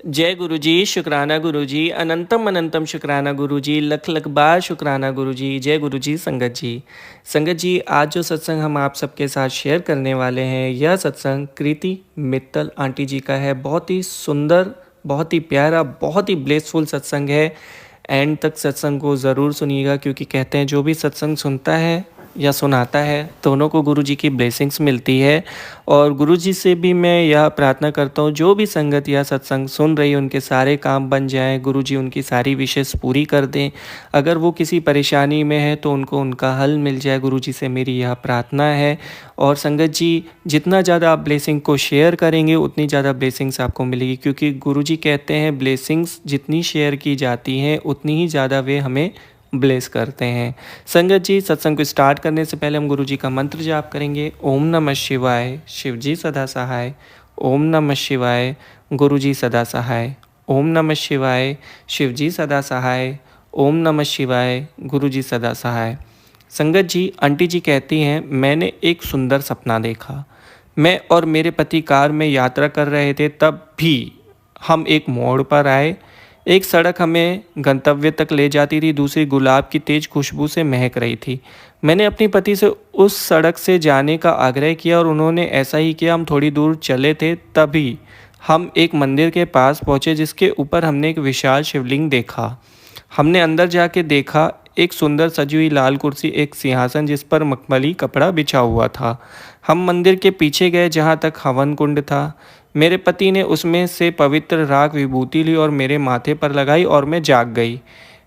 जय गुरु जी, शुक्राना गुरु जी, अनंतम अनंतम शुक्राना गुरु जी, लख लख बार शुक्राना गुरु जी। जय गुरु जी। संगत जी, आज जो सत्संग हम आप सबके साथ शेयर करने वाले हैं, यह सत्संग कृति मित्तल आंटी जी का है। बहुत ही सुंदर, बहुत ही प्यारा, बहुत ही ब्लेसफुल सत्संग है। एंड तक सत्संग को ज़रूर सुनिएगा, क्योंकि कहते हैं जो भी सत्संग सुनता है या सुनाता है, दोनों को गुरु जी की ब्लेसिंग्स मिलती है। और गुरु जी से भी मैं यह प्रार्थना करता हूँ, जो भी संगत या सत्संग सुन रही है उनके सारे काम बन जाएं, गुरु जी उनकी सारी विशेष पूरी कर दें। अगर वो किसी परेशानी में है तो उनको उनका हल मिल जाए, गुरु जी से मेरी यह प्रार्थना है। और संगत जी, जितना ज़्यादा आप ब्लेसिंग को शेयर करेंगे उतनी ज़्यादा ब्लेसिंग्स आपको मिलेगी, क्योंकि गुरु जी कहते हैं ब्लेसिंग्स जितनी शेयर की जाती हैं उतनी ही ज़्यादा वे हमें ब्लेस करते हैं। संगत जी, सत्संग को स्टार्ट करने से पहले हम गुरु जी का मंत्र जाप करेंगे। ओम नमः शिवाय, शिव जी सदा सहाय। ओम नमः शिवाय, गुरु जी सदा सहाय। ओम नमः शिवाय, शिव जी सदा सहाय। ओम नमः शिवाय, गुरु जी सदा सहाय। संगत जी, आंटी जी कहती हैं, मैंने एक सुंदर सपना देखा। मैं और मेरे पति कार में यात्रा कर रहे थे, तब भी हम एक मोड़ पर आए। एक सड़क हमें गंतव्य तक ले जाती थी, दूसरी गुलाब की तेज खुशबू से महक रही थी। मैंने अपनी पति से उस सड़क से जाने का आग्रह किया और उन्होंने ऐसा ही किया। हम थोड़ी दूर चले थे, तभी हम एक मंदिर के पास पहुँचे, जिसके ऊपर हमने एक विशाल शिवलिंग देखा। हमने अंदर जाके देखा, एक सुंदर सजी हुई लाल कुर्सी, एक सिंहासन जिस पर मखमली कपड़ा बिछा हुआ था। हम मंदिर के पीछे गए, जहाँ तक हवन कुंड था। मेरे पति ने उसमें से पवित्र राग विभूति ली और मेरे माथे पर लगाई, और मैं जाग गई।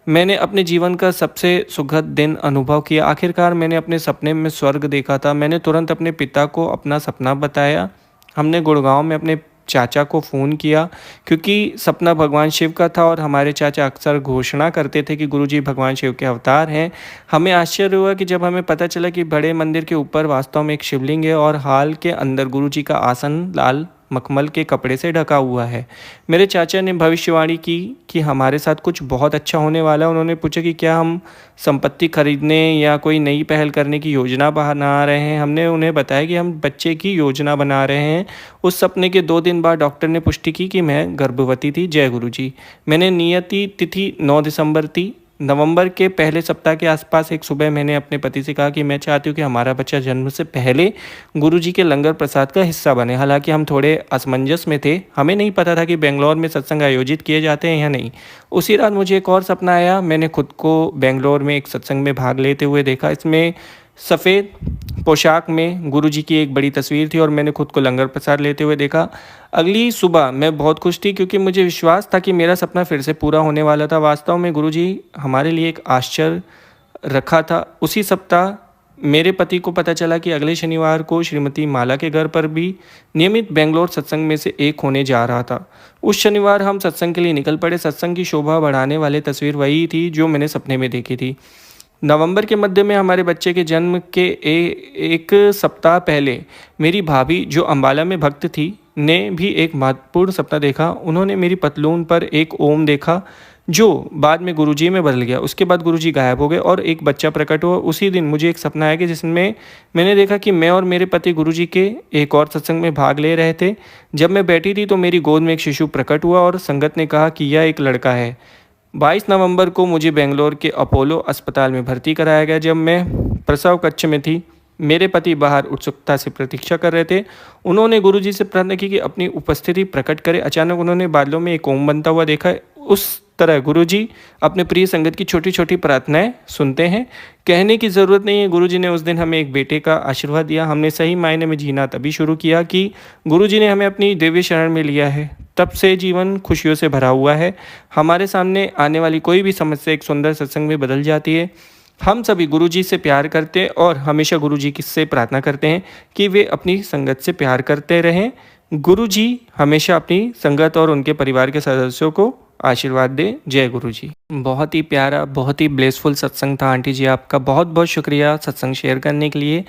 मैंने अपने जीवन का सबसे सुखद दिन अनुभव किया। आखिरकार मैंने अपने सपने में स्वर्ग देखा था। मैंने तुरंत अपने पिता को अपना सपना बताया। हमने गुड़गांव में अपने चाचा को फ़ोन किया, क्योंकि सपना भगवान शिव का था और हमारे चाचा अक्सर घोषणा करते थे कि गुरुजी भगवान शिव के अवतार हैं। हमें आश्चर्य हुआ कि जब हमें पता चला कि बड़े मंदिर के ऊपर वास्तव में एक शिवलिंग है और हाल के अंदर गुरुजी का आसन लाल मखमल के कपड़े से ढका हुआ है। मेरे चाचा ने भविष्यवाणी की कि हमारे साथ कुछ बहुत अच्छा होने वाला है। उन्होंने पूछा कि क्या हम संपत्ति खरीदने या कोई नई पहल करने की योजना बना रहे हैं। हमने उन्हें बताया कि हम बच्चे की योजना बना रहे हैं। उस सपने के 2 दिन बाद डॉक्टर ने पुष्टि की कि मैं गर्भवती थी। जय गुरु जी। मैंने नियति तिथि 9 दिसंबर थी। नवंबर के पहले सप्ताह के आसपास एक सुबह मैंने अपने पति से कहा कि मैं चाहती हूँ कि हमारा बच्चा जन्म से पहले गुरुजी के लंगर प्रसाद का हिस्सा बने। हालांकि हम थोड़े असमंजस में थे, हमें नहीं पता था कि बेंगलोर में सत्संग आयोजित किए जाते हैं या नहीं। उसी रात मुझे एक और सपना आया। मैंने खुद को बेंगलोर में एक सत्संग में भाग लेते हुए देखा। इसमें सफ़ेद पोशाक में गुरुजी की एक बड़ी तस्वीर थी और मैंने खुद को लंगर प्रसाद लेते हुए देखा। अगली सुबह मैं बहुत खुश थी, क्योंकि मुझे विश्वास था कि मेरा सपना फिर से पूरा होने वाला था। वास्तव में गुरुजी हमारे लिए एक आश्चर्य रखा था। उसी सप्ताह मेरे पति को पता चला कि अगले शनिवार को श्रीमती माला के घर पर भी नियमित बेंगलोर सत्संग में से एक होने जा रहा था। उस शनिवार हम सत्संग के लिए निकल पड़े। सत्संग की शोभा बढ़ाने वाली तस्वीर वही थी जो मैंने सपने में देखी थी। नवंबर के मध्य में हमारे बच्चे के जन्म के एक सप्ताह पहले मेरी भाभी, जो अंबाला में भक्त थी, ने भी एक महत्वपूर्ण सपना देखा। उन्होंने मेरी पतलून पर एक ओम देखा, जो बाद में गुरुजी में बदल गया। उसके बाद गुरुजी गायब हो गए और एक बच्चा प्रकट हुआ। उसी दिन मुझे एक सपना आया कि जिसमें मैंने देखा कि मैं और मेरे पति गुरुजी के एक और सत्संग में भाग ले रहे थे। जब मैं बैठी थी तो मेरी गोद में एक शिशु प्रकट हुआ और संगत ने कहा कि यह एक लड़का है। 22 नवंबर को मुझे बेंगलोर के अपोलो अस्पताल में भर्ती कराया गया। जब मैं प्रसव कक्ष में थी, मेरे पति बाहर उत्सुकता से प्रतीक्षा कर रहे थे। उन्होंने गुरुजी से प्रार्थना की कि अपनी उपस्थिति प्रकट करें। अचानक उन्होंने बादलों में एक ओम बनता हुआ देखा। उस तरह गुरुजी अपने प्रिय संगत की छोटी छोटी प्रार्थनाएं सुनते हैं। कहने की ज़रूरत नहीं है, गुरुजी ने उस दिन हमें एक बेटे का आशीर्वाद दिया। हमने सही मायने में जीना तभी शुरू किया कि गुरुजी ने हमें अपनी दिव्य शरण में लिया है। तब से जीवन खुशियों से भरा हुआ है। हमारे सामने आने वाली कोई भी समस्या एक सुंदर सत्संग में बदल जाती है। हम सभी गुरुजी से प्यार करते हैं और हमेशा गुरुजी से प्रार्थना करते हैं कि वे अपनी संगत से प्यार करते रहें। गुरुजी हमेशा अपनी संगत और उनके परिवार के सदस्यों को आशीर्वाद दे। जय गुरु जी। बहुत ही प्यारा, बहुत ही ब्लेसफुल सत्संग था आंटी जी। आपका बहुत बहुत शुक्रिया सत्संग शेयर करने के लिए।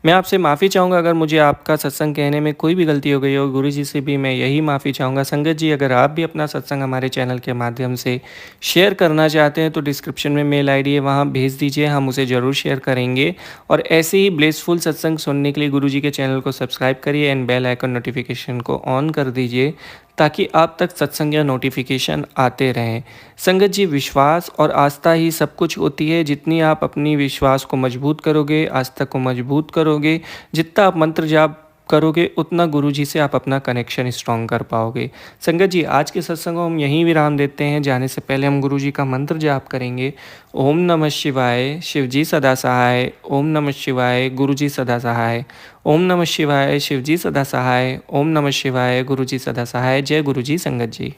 मैं आपसे माफ़ी चाहूँगा अगर मुझे आपका सत्संग कहने में कोई भी गलती हो गई हो। गुरुजी से भी मैं यही माफ़ी चाहूँगा। संगत जी, अगर आप भी अपना सत्संग हमारे चैनल के माध्यम से शेयर करना चाहते हैं तो डिस्क्रिप्शन में मेल आईडी है, वहाँ भेज दीजिए, हम उसे ज़रूर शेयर करेंगे। और ऐसे ही ब्लेसफुल सत्संग सुनने के लिए गुरुजी के चैनल को सब्सक्राइब करिए एंड बेल आइकन नोटिफिकेशन को ऑन कर दीजिए ताकि आप तक सत्संग या नोटिफिकेशन आते रहें। संगत जी, विश्वास और आस्था ही सब कुछ होती है। जितनी आप अपनी विश्वास को मजबूत करोगे, आस्था को मजबूत करोगे, जितना आप मंत्र जाप करोगे, उतना गुरुजी से आप अपना कनेक्शन स्ट्रॉन्ग कर पाओगे। संगत जी, आज के सत्संग को हम यहीं विराम देते हैं। जाने से पहले हम गुरुजी का मंत्र जाप करेंगे। ओम नमः शिवाय, शिवजी सदा सहाय। ओम नमः शिवाय, गुरुजी सदा सहाय। ओम नमः शिवाय, शिवजी सदा सहाय। ओम नमः शिवाय, गुरुजी सदा सहाय। जय गुरुजी संगत जी।